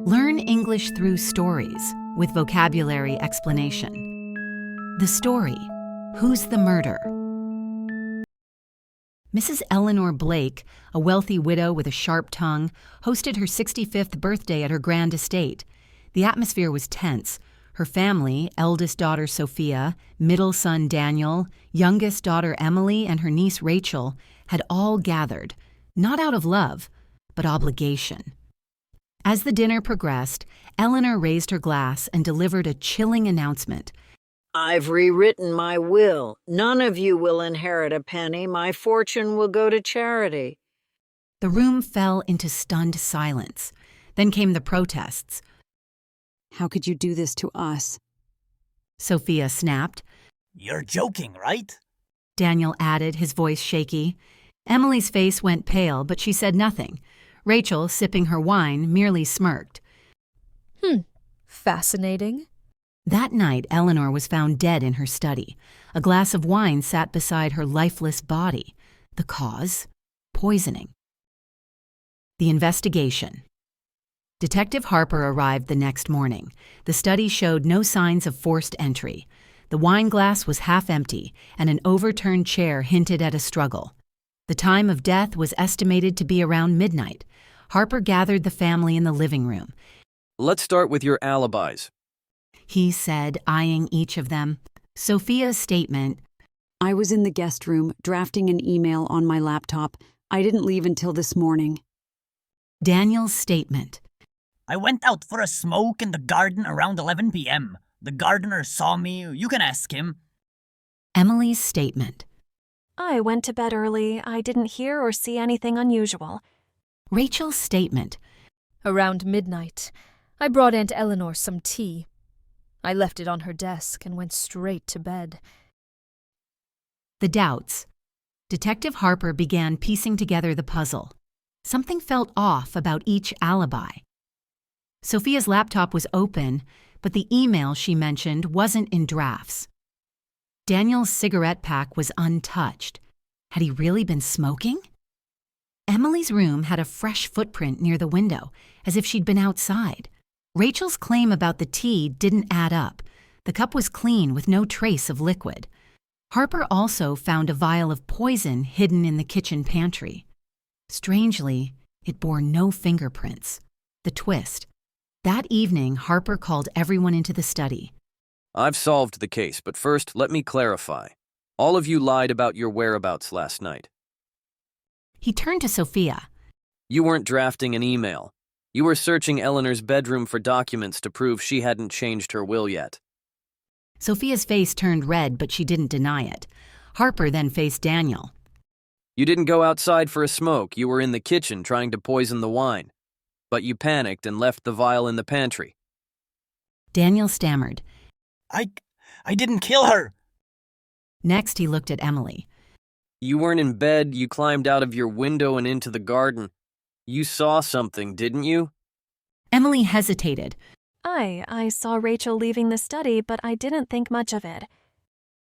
Learn English through stories with vocabulary explanation. The story, Who's the Murder? Mrs. Eleanor Blake, a wealthy widow with a sharp tongue, hosted her 65th birthday at her grand estate. The atmosphere was tense. Her family, eldest daughter Sophia, middle son Daniel, youngest daughter Emily, and her niece Rachel, had all gathered, not out of love, but obligation. As the dinner progressed, Eleanor raised her glass and delivered a chilling announcement. I've rewritten my will. None of you will inherit a penny. My fortune will go to charity. The room fell into stunned silence. Then came the protests. How could you do this to us? Sophia snapped. You're joking, right? Daniel added, his voice shaky. Emily's face went pale, but she said nothing. Rachel, sipping her wine, merely smirked. Fascinating. That night, Eleanor was found dead in her study. A glass of wine sat beside her lifeless body. The cause? Poisoning. The investigation. Detective Harper arrived the next morning. The study showed no signs of forced entry. The wine glass was half empty, and an overturned chair hinted at a struggle. The time of death was estimated to be around midnight. Harper gathered the family in the living room. Let's start with your alibis, He said, eyeing each of them. Sophia's statement, I was in the guest room, drafting an email on my laptop. I didn't leave until this morning. Daniel's statement, I went out for a smoke in the garden around 11 p.m. The gardener saw me. You can ask him. Emily's statement, I went to bed early. I didn't hear or see anything unusual. Rachel's statement, Around midnight, I brought Aunt Eleanor some tea. I left it on her desk and went straight to bed. the doubts. Detective Harper began piecing together the puzzle. Something felt off about each alibi. Sophia's laptop was open, but the email she mentioned wasn't in drafts. Daniel's cigarette pack was untouched. Had he really been smoking? Emily's room had a fresh footprint near the window, as if she'd been outside. Rachel's claim about the tea didn't add up. The cup was clean with no trace of liquid. Harper also found a vial of poison hidden in the kitchen pantry. Strangely, it bore no fingerprints. The twist. That evening, Harper called everyone into the study. I've solved the case, but first, let me clarify. All of you lied about your whereabouts last night. He turned to Sophia. You weren't drafting an email. You were searching Eleanor's bedroom for documents to prove she hadn't changed her will yet. Sophia's face turned red, but she didn't deny it. Harper then faced Daniel. You didn't go outside for a smoke. You were in the kitchen trying to poison the wine. But you panicked and left the vial in the pantry. Daniel stammered. I didn't kill her. Next, he looked at Emily. You weren't in bed. You climbed out of your window and into the garden. You saw something, didn't you? Emily hesitated. I saw Rachel leaving the study, but I didn't think much of it.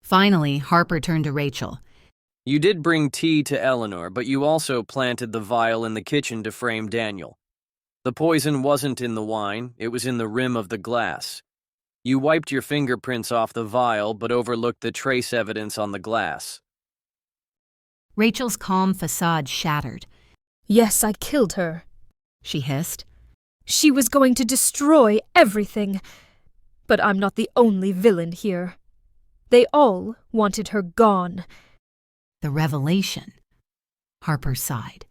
Finally, Harper turned to Rachel. You did bring tea to Eleanor, but you also planted the vial in the kitchen to frame Daniel. The poison wasn't in the wine, it was in the rim of the glass. You wiped your fingerprints off the vial, but overlooked the trace evidence on the glass. Rachel's calm facade shattered. Yes, I killed her. She hissed. She was going to destroy everything. But I'm not the only villain here. They all wanted her gone. The revelation. Harper sighed.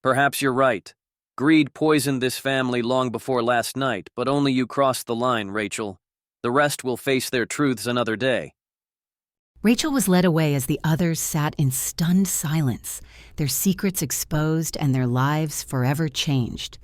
Perhaps you're right. Greed poisoned this family long before last night, but only you crossed the line, Rachel. The rest will face their truths another day. Rachel was led away as the others sat in stunned silence, their secrets exposed and their lives forever changed.